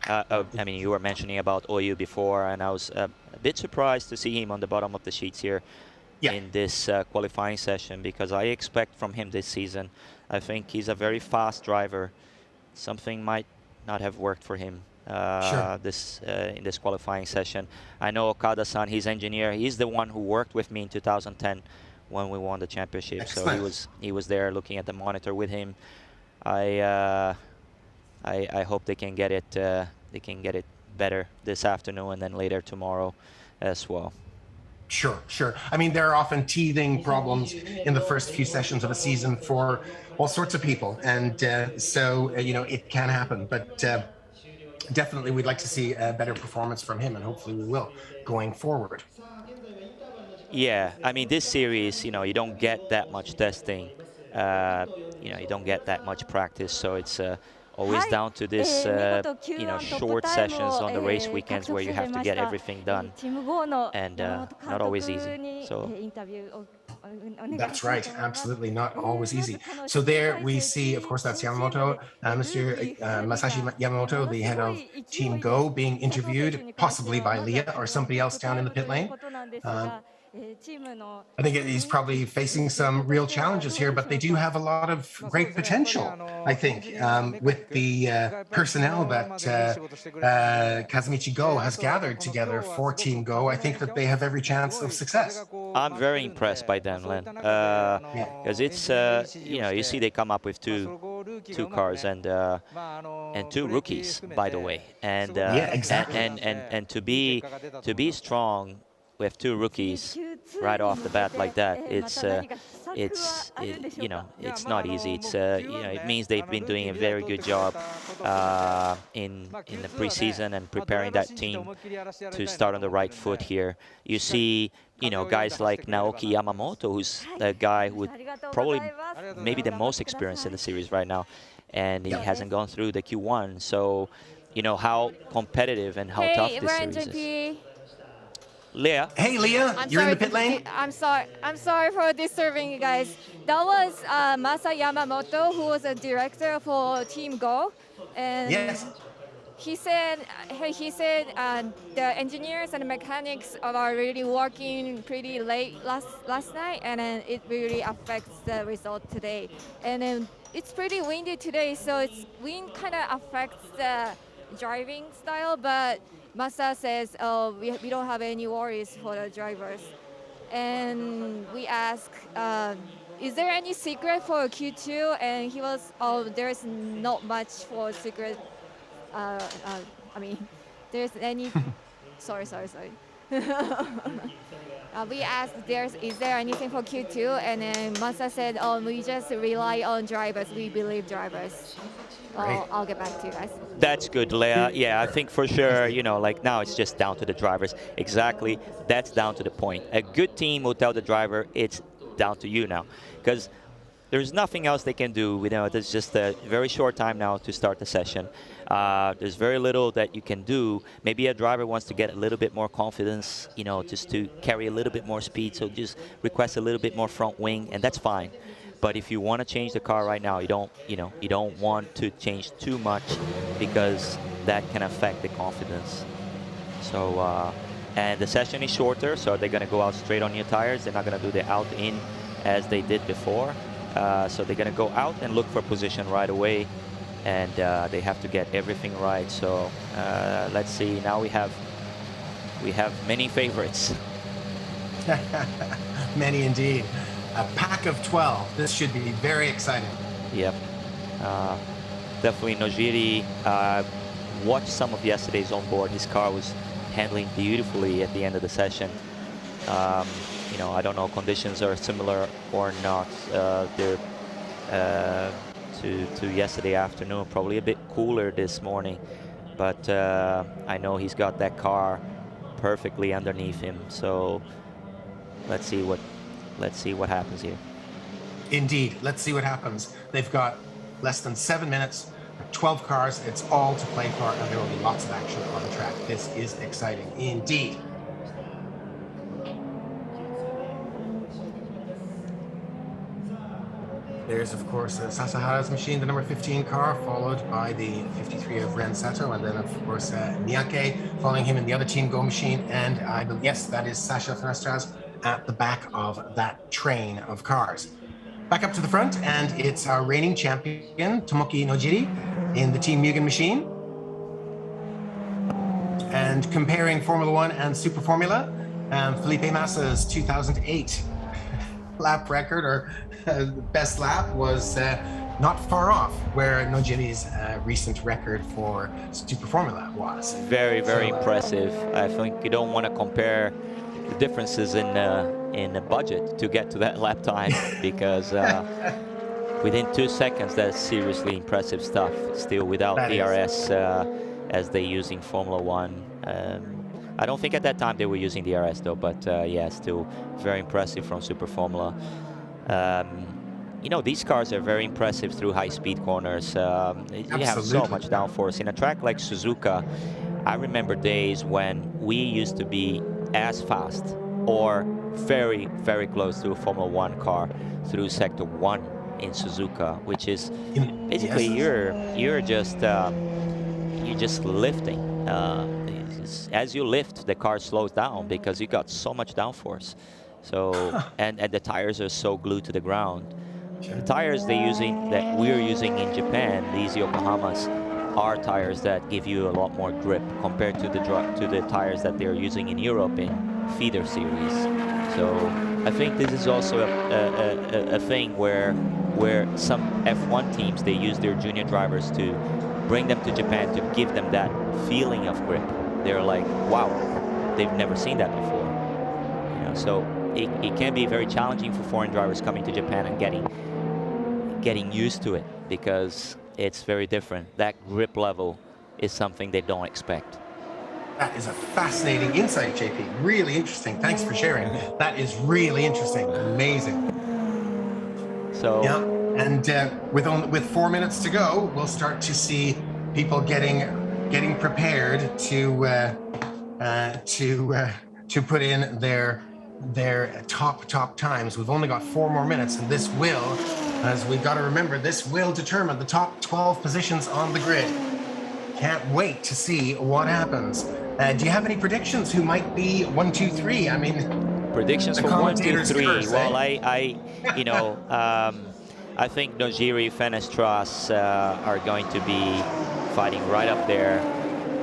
I mean, you were mentioning about Oyu before, and I was a bit surprised to see him on the bottom of the sheets here in this qualifying session, because I expect from him this season, I think he's a very fast driver. Something might not have worked for him in this qualifying session. I know Okada-san, his engineer, he's the one who worked with me in 2010 when we won the championship. Excellent. So he was there looking at the monitor with him. I hope they can get it better this afternoon and then later tomorrow as well. Sure. I mean, there are often teething problems in the first few sessions of a season for all sorts of people, and so you know, it can happen. But definitely, we'd like to see a better performance from him, and hopefully, we will going forward. Yeah, I mean, this series, you know, you don't get that much testing. You know, you don't get that much practice, so it's always down to this, short sessions on the race weekends where you have to get everything done, and not always easy. So. That's right. Absolutely not always easy. So there we see, of course, that's Yamamoto, Mr. Masashi Yamamoto, the head of Team Go, being interviewed, possibly by Leah or somebody else down in the pit lane. I think he's probably facing some real challenges here, but they do have a lot of great potential, I think, with the personnel that Kazumichi Go has gathered together for Team Go. I think that they have every chance of success. I'm very impressed by them, Len, because it's you see they come up with two cars and two rookies, by the way, and yeah, exactly. and to be strong with two rookies right off the bat like that, it's not easy. It's it means they've been doing a very good job in the preseason and preparing that team to start on the right foot here. You see, guys like Naoki Yamamoto, who's the guy with probably maybe the most experience in the series right now, and he hasn't gone through the Q1. So, how competitive and how tough this series is. Leah. Hey, Leah, you're in the pit lane? I'm sorry for disturbing you guys. That was Masa Yamamoto, who was a director for Team Go. And yes. He said the engineers and mechanics are really working pretty late last night, and then it really affects the result today. And then it's pretty windy today, so wind kind of affects the driving style, but Masa says, we don't have any worries for the drivers. And we asked, is there any secret for Q2? And he was, there's not much for secret. There's any, sorry. We asked, is there anything for Q2? And then Masa said, we just rely on drivers. We believe drivers. I'll get back to you guys. That's good, Leah. Yeah, I think for sure, like now it's just down to the drivers. Exactly, that's down to the point. A good team will tell the driver, it's down to you now. Because there's nothing else they can do. There's just a very short time now to start the session. There's very little that you can do. Maybe a driver wants to get a little bit more confidence, just to carry a little bit more speed. So just request a little bit more front wing, and that's fine. But if you want to change the car right now, you don't want to change too much, because that can affect the confidence. So, and the session is shorter, so they're going to go out straight on new tires. They're not going to do the out-in as they did before. So they're going to go out and look for position right away, and they have to get everything right. So let's see. Now we have many favorites. Many indeed. A pack of 12. This should be very exciting. Yep. Definitely Nojiri watched some of yesterday's onboard. His car was handling beautifully at the end of the session. I don't know, conditions are similar or not. They're to yesterday afternoon, probably a bit cooler this morning. But I know he's got that car perfectly underneath him. So let's see what happens here. Indeed, let's see what happens. They've got less than 7 minutes, 12 cars. It's all to play for, and there will be lots of action on the track. This is exciting indeed. There's, of course, Sasahara's machine, the number 15 car, followed by the 53 of Ren Sato, and then, of course, Miyake following him in the other Team Go machine. And yes, that is Sasha Finestras at the back of that train of cars. Back up to the front, and it's our reigning champion, Tomoki Nojiri, in the Team Mugen machine. And comparing Formula One and Super Formula, Felipe Massa's 2008 lap record, or best lap, was not far off where Nojiri's recent record for Super Formula was. Very, very impressive. I think you don't want to compare the differences in the budget to get to that lap time, because within 2 seconds, that's seriously impressive stuff. Still without DRS as they use in Formula One. I don't think at that time they were using DRS though, but yeah, still very impressive from Super Formula. you know, these cars are very impressive through high-speed corners. You have so much downforce. In a track like Suzuka, I remember days when we used to be as fast or very, very close to a Formula One car through Sector 1 in Suzuka, which is basically you're just lifting. As you lift, the car slows down because you got so much downforce. So and the tires are so glued to the ground. The tires that we're using in Japan, these Yokohamas, are tires that give you a lot more grip compared to the tires that they're using in Europe in feeder series. So I think this is also a thing where some F1 teams, they use their junior drivers to bring them to Japan to give them that feeling of grip. They're like, wow, they've never seen that before. You know, so it can be very challenging for foreign drivers coming to Japan and getting used to it, because it's very different. That grip level is something they don't expect. That is a fascinating insight, JP. Really interesting. Thanks for sharing. That is really interesting. Amazing. So yeah, and with 4 minutes to go, we'll start to see people getting prepared to put in their top times. We've only got 4 more minutes, and this will, as we've got to remember, this will determine the top 12 positions on the grid. Can't wait to see what happens. Do you have any predictions? Who might be 1, 2, 3? I mean, predictions for 1, 2, 3. Curse, well, you know, I think Nojiri, Fenestras are going to be fighting right up there.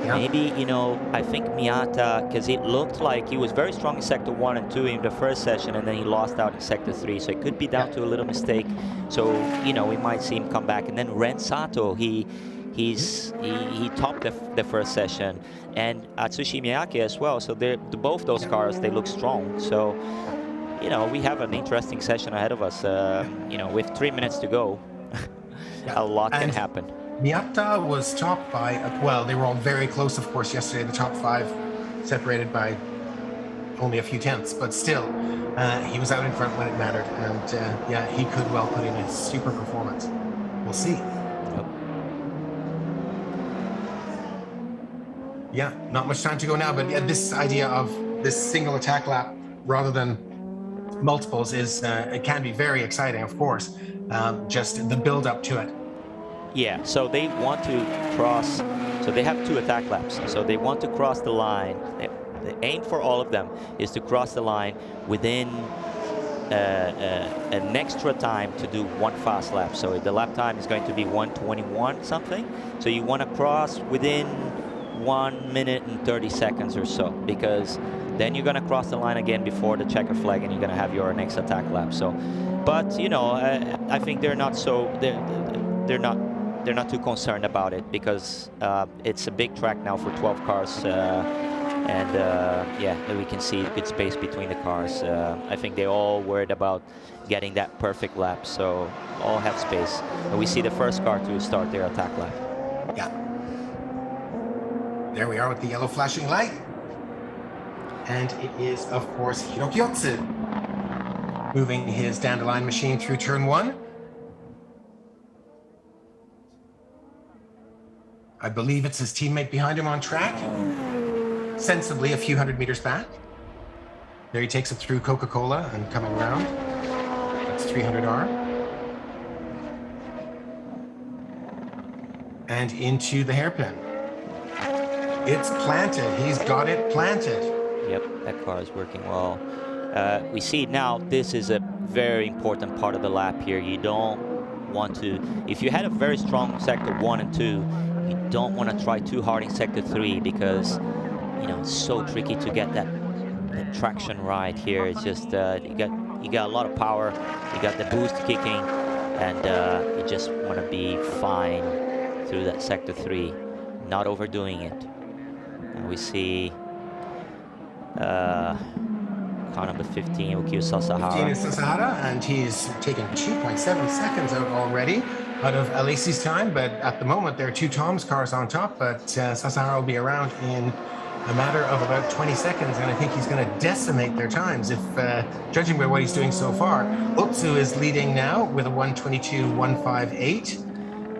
Yeah. Maybe, you know, I think Miyata, because it looked like he was very strong in Sector 1 and 2 in the first session, and then he lost out in Sector 3. So it could be down to a little mistake. So, you know, we might see him come back. And then Ren Sato, he topped the first session, and Atsushi Miyake as well. So both those cars, they look strong. So, you know, we have an interesting session ahead of us. You know, with 3 minutes to go, a lot can happen. Miyata was topped by, well, they were all very close, of course, yesterday. The top 5 separated by only a few tenths, but still, he was out in front when it mattered. And yeah, he could well put in a super performance. We'll see. Yeah, not much time to go now, but yeah, this idea of this single attack lap rather than multiples is, it can be very exciting, of course, just the build up to it. Yeah, so they want to cross, so they have 2 attack laps. So they want to cross the line. The aim for all of them is to cross the line within an extra time to do 1 fast lap. So the lap time is going to be 1:21 something. So you want to cross within 1 minute and 30 seconds or so, because then you're going to cross the line again before the checker flag, and you're going to have your next attack lap. So, but you know, I think they're not too concerned about it, because it's a big track now for 12 cars, and yeah, we can see good space between the cars. I think they're all worried about getting that perfect lap, so all have space. And we see the first car to start their attack lap. Yeah. There we are with the yellow flashing light. And it is, of course, Hirokiyotsu moving his dandelion machine through turn 1. I believe it's his teammate behind him on track, sensibly a few hundred meters back. There he takes it through Coca-Cola and coming around. That's 300R. And into the hairpin. It's planted. He's got it planted. Yep, that car is working well. We see now this is a very important part of the lap here. You don't want to, if you had a very strong Sector 1 and 2, you don't want to try too hard in Sector 3, because, you know, it's so tricky to get that traction right here. It's just, you got a lot of power, you got the boost kicking, and you just want to be fine through that Sector 3, not overdoing it. And we see car number 15, Ukio Sasahara. 15 is Sasahara, and he's taken 2.7 seconds out already out of Alesi's time, but at the moment there are 2 Tom's cars on top, but Sasahara will be around in a matter of about 20 seconds, and I think he's going to decimate their times. If judging by what he's doing so far, Otsu is leading now with a 1:22.158,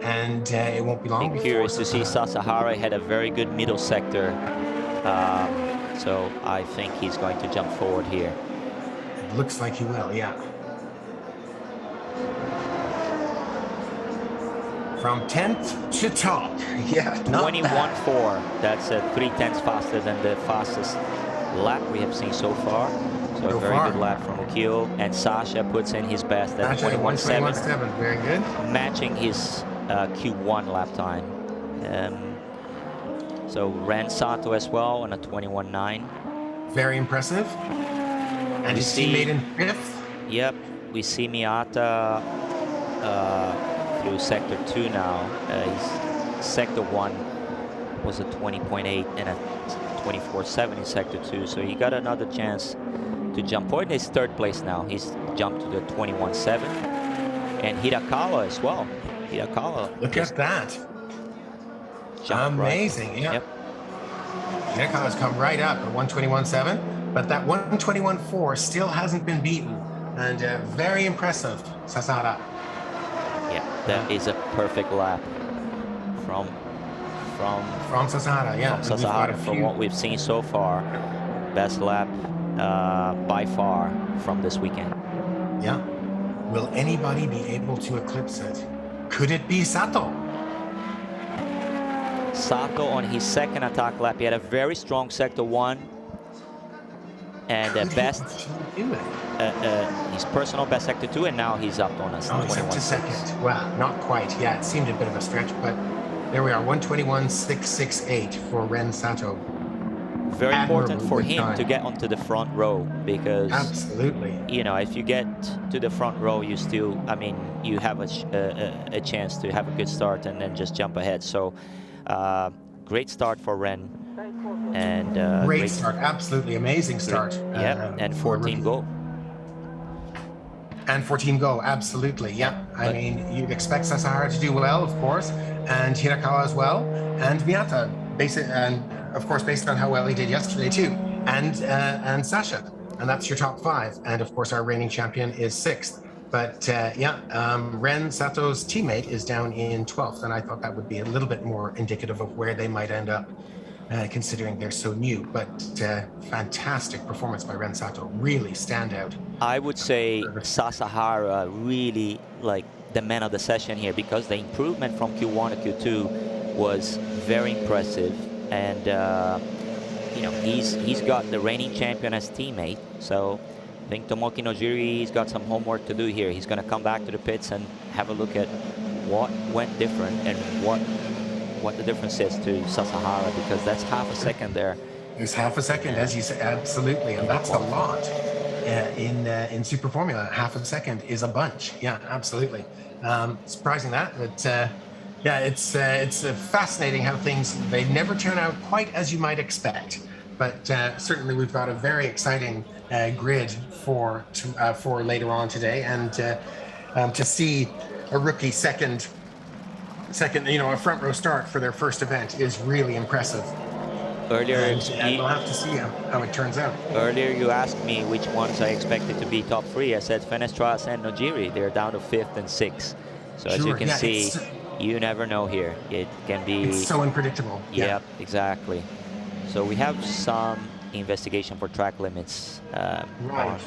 and it won't be long. Be curious to see Sasahara had a very good middle sector, so I think he's going to jump forward here. It looks like he will, yeah. From 10th to top, yeah. 21.4. That's 3/10 faster than the fastest lap we have seen so far. So a very good lap from Ukio. And Sasha puts in his best at 21.7. Very good. Matching his Q1 lap time. So Ren Sato as well on a 21.9. Very impressive. And his teammate in 5th. Yep, we see Miyata through sector 2 now. His sector 1 was a 20.8 and a 24.7 in sector 2, so he got another chance to jump forward. He's 3rd place now. He's jumped to the 21.7. And Hirakawa as well. Hirakawa. Look at that. Amazing. Right. Yep. Hirakawa's come right up at 1:21.7, but that 1:21.4 still hasn't been beaten. And very impressive, Sasahara. Yeah, that is a perfect lap from Sasahara, yeah. From Sasahara, from what we've seen so far. Best lap by far from this weekend. Yeah. Will anybody be able to eclipse it? Could it be Sato? Sato on his 2nd attack lap, he had a very strong sector 1. And the best, his personal best sector 2, and now he's up on us. He's up to 2nd. Well, not quite. Yeah, it seemed a bit of a stretch, but there we are, 1:21.668 for Ren Sato. Very important for him to get onto the front row, because absolutely, you know, if you get to the front row, you still, I mean, you have a chance to have a good start and then just jump ahead. So great start for Ren. And great start, absolutely amazing start. Yeah, and 14 go. And 14 go, absolutely. Yeah, I mean, you'd expect Sasahara to do well, of course, and Hirakawa as well, and Miyata, and of course, based on how well he did yesterday too, and Sasha, and that's your top 5. And of course, our reigning champion is 6th. But Ren Sato's teammate is down in 12th, and I thought that would be a little bit more indicative of where they might end up. Considering they're so new, but fantastic performance by Ren Sato, really stand out. I would say Sasahara really like the man of the session here, because the improvement from Q1 to Q2 was very impressive, and you know, he's got the reigning champion as teammate, so I think Tomoki Nojiri's got some homework to do here. He's going to come back to the pits and have a look at what went different and what the difference is to Sasahara, because that's half a second there. There's half a second, as you say, absolutely, and that's a lot in Super Formula. Half a second is a bunch. Yeah, absolutely. Surprising that, but yeah, it's fascinating how they never turn out quite as you might expect. But certainly we've got a very exciting grid for later on today, and to see a rookie second, you know, a front row start for their first event is really impressive. Earlier, and we'll have to see how it turns out. Earlier, you asked me which ones I expected to be top 3. I said Fenestra's and Nojiri. They're down to 5th and 6th. So as you can see, you never know here. It can be... It's so unpredictable. Yep, exactly. So we have some investigation for track limits. Right,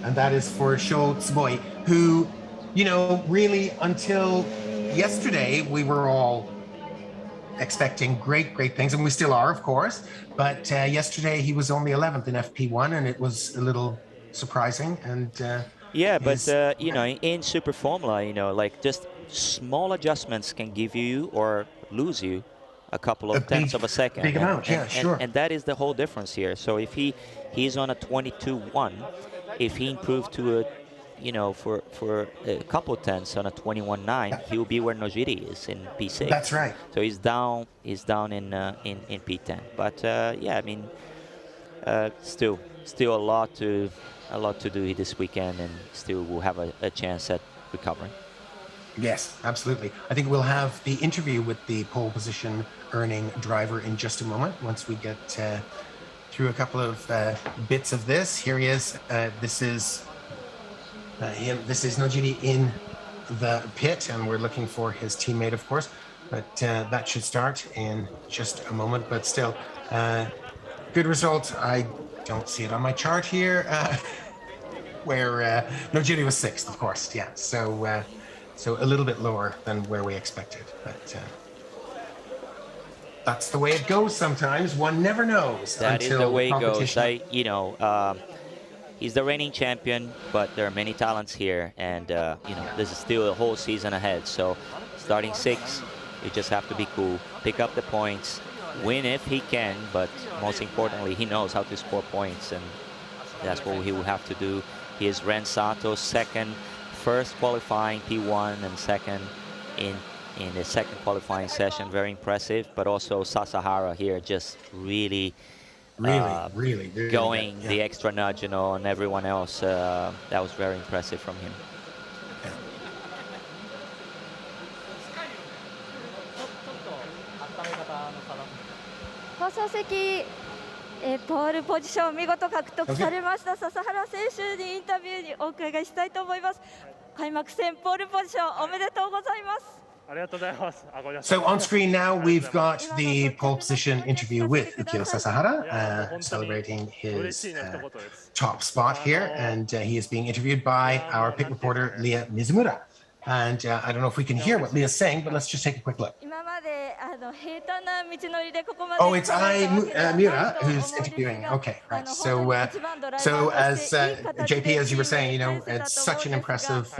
and that is for Sho Tsuboi, who, you know, really until yesterday, we were all expecting great things, and we still are, of course. But yesterday, he was only 11th in FP1, and it was a little surprising. And yeah, but you know, in Super Formula, you know, like just small adjustments can give you or lose you a couple of tenths of a second. Big amount, yeah, sure. And that is the whole difference here. So if he's on a 22.1, if he improved to a, you know, for a couple of tenths on a 21.9, he will be where Nojiri is in P6. That's right. So he's down in P10. But yeah, I mean, still a lot to do this weekend, and still will have a chance at recovering. Yes, absolutely. I think we'll have the interview with the pole position earning driver in just a moment once we get through a couple of bits of this. Here he is. This is him. This is Nojiri in the pit, and we're looking for his teammate, of course. But that should start in just a moment. But still, good result. I don't see it on my chart here, where Nojiri was 6th, of course. Yeah, so a little bit lower than where we expected. But that's the way it goes sometimes. One never knows. That is the way it goes. He's the reigning champion, but there are many talents here, and this is still a whole season ahead. So starting 6th, you just have to be cool, pick up the points, win if he can, but most importantly, he knows how to score points, and that's what he will have to do. He is Ren Sato's first qualifying P1 and second in the second qualifying session. Very impressive, but also Sasahara here just really going the extra nudge, on everyone else. That was very impressive from him. Yeah. 放送席、ポールポジション見事獲得されました笹原選手にインタビューにお伺いしたいと思います。開幕戦ポールポジションおめでとうございます。 So on screen now, we've got the pole position interview with Ukyo Sasahara, celebrating his top spot here, and he is being interviewed by our pit reporter, Leah Mizumura. And I don't know if we can hear what Leah's saying, but let's just take a quick look. Oh, it's Mura who's interviewing. Okay, right. So as JP, as you were saying, it's such an impressive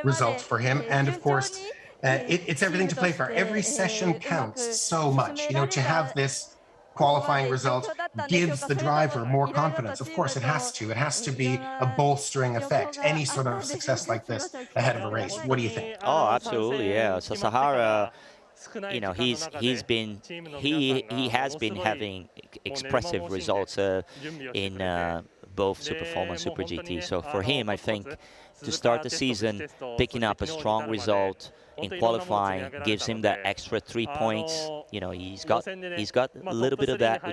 result for him, and of course, it's everything to play for. Every session counts so much. To have this qualifying result gives the driver more confidence. Of course, it has to. It has to be a bolstering effect. Any sort of success like this ahead of a race. What do you think? Oh, absolutely, yeah. Sasahara, he has been having expressive results in both Superform and Super GT. So for him, I think to start the season picking up a strong result in qualifying gives him that extra 3 points. He's got a little bit of that,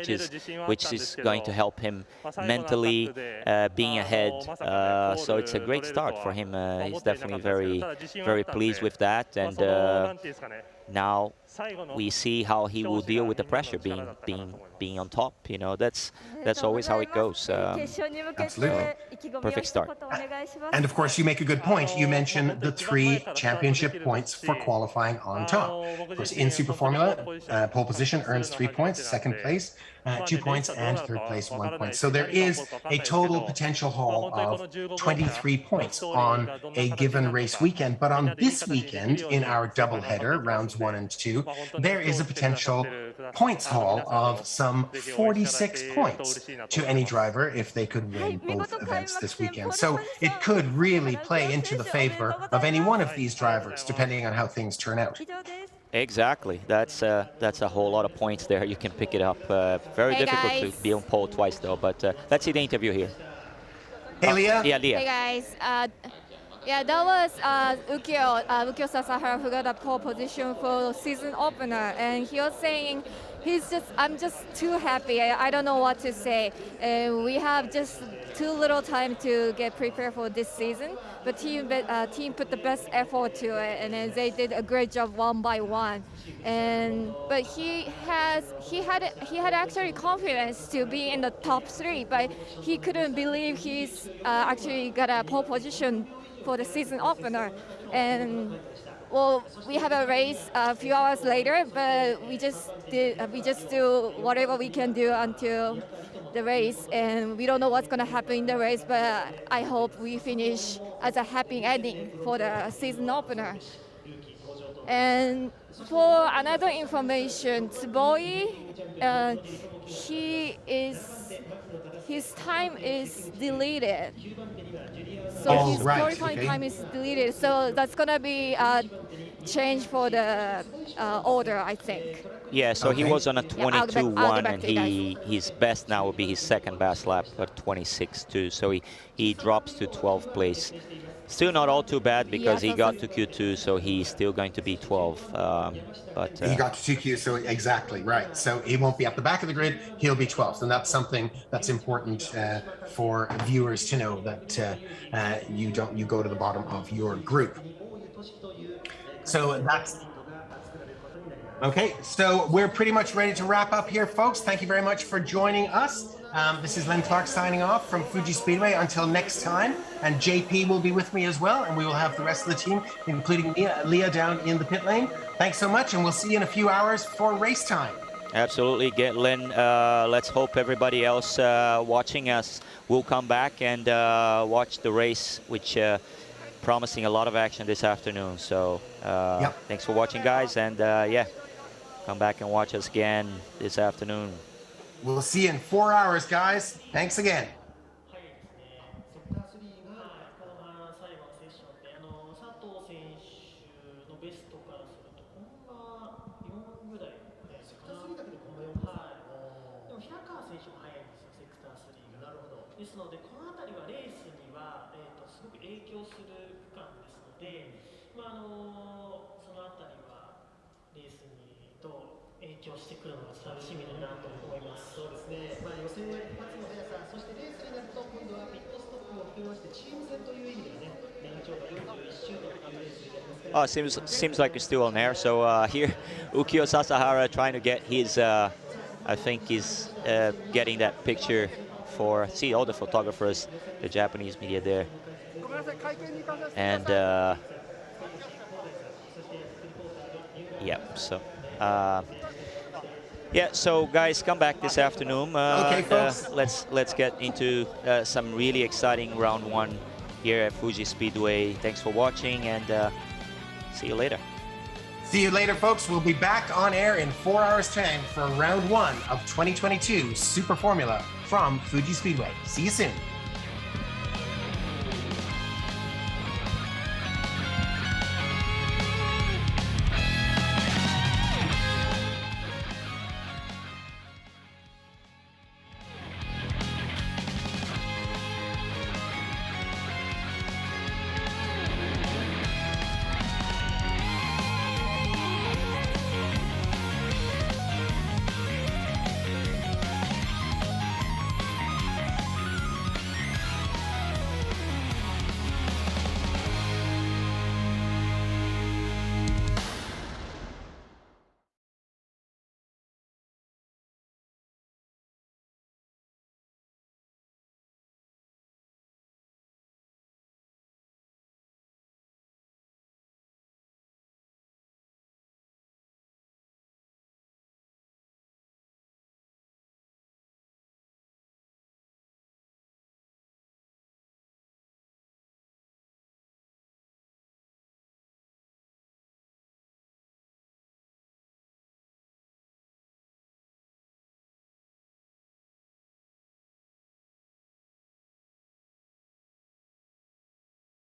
which is going to help him mentally, being ahead. So it's a great start for him. He's definitely very pleased with that, and now we see how he will deal with the pressure being on top. That's always how it goes. Absolutely. Perfect start. And of course, you make a good point. You mentioned the 3 championship points for qualifying on top. Of course, in Super Formula, pole position earns 3 points, second place 2 points, and third place 1 point. So there is a total potential haul of 23 points on a given race weekend. But on this weekend, in our doubleheader, rounds 1 and 2, there is a potential points haul of some 46 points to any driver if they could win both events this weekend. So it could really play into the favor of any one of these drivers, depending on how things turn out. Exactly. That's a whole lot of points there. You can pick it up. Very difficult to be on pole twice, though. But let's see the interview here. Hey, Leah. Yeah, Leah. Hey, guys. Yeah, that was Ukyo Sasahara who got a pole position for season opener, and he was saying, I'm just too happy. I don't know what to say. We have just too little time to get prepared for this season, but team put the best effort to it, and then they did a great job one by one. But he had actually confidence to be in the top 3, but he couldn't believe he's actually got a pole position for the season opener. And well, we have a race a few hours later, but we just do whatever we can do until the race, and we don't know what's going to happen in the race, but I hope we finish as a happy ending for the season opener. And for another information, Tsuboi, his time is deleted. So his qualifying time is deleted. So that's going to be a change for the order, I think. Yeah, so he was on a 22-1, and his best now will be his second best lap at 26-2. So he drops to 12th place Still not all too bad because Yeah, he got to Q2, so he's still going to be 12. But He got to 2Q, so exactly right. So he won't be at the back of the grid. He'll be 12th, and that's something that's important for viewers to know, that you go to the bottom of your group. So that's okay. So we're pretty much ready to wrap up here, folks. Thank you very much for joining us. This is Len Clark signing off from Fuji Speedway. Until next time, and JP will be with me as well, and we will have the rest of the team, including Leah down in the pit lane. Thanks so much, and we'll see you in a few hours for race time. absolutely, get Len. Let's hope everybody else watching us will come back and watch the race, which promising a lot of action this afternoon. So thanks for watching, guys, and yeah, come back and watch us again this afternoon. We'll see you in 4 hours, guys. Thanks again. ですので、この辺りはレースには、すごく影響する区間ですので、その辺りはレースにどう影響してくるのか楽しみだなと思います。そうですね。予選の一発の速さ、そしてレースになると今度はピットストップを含めましてチーム戦という意味ではね、年長が41周というレースになりますから。Seems like it's still on air. So here, Ukio Sasahara trying to get his. I think he's getting that picture for all the photographers, the Japanese media there, and yeah. So yeah. So guys, come back this afternoon. Okay, folks. Let's get into some really exciting round one here at Fuji Speedway. Thanks for watching, and see you later. See you later, folks. We'll be back on air in 4 hours' time for round one of 2022 Super Formula from Fuji Speedway. See you soon.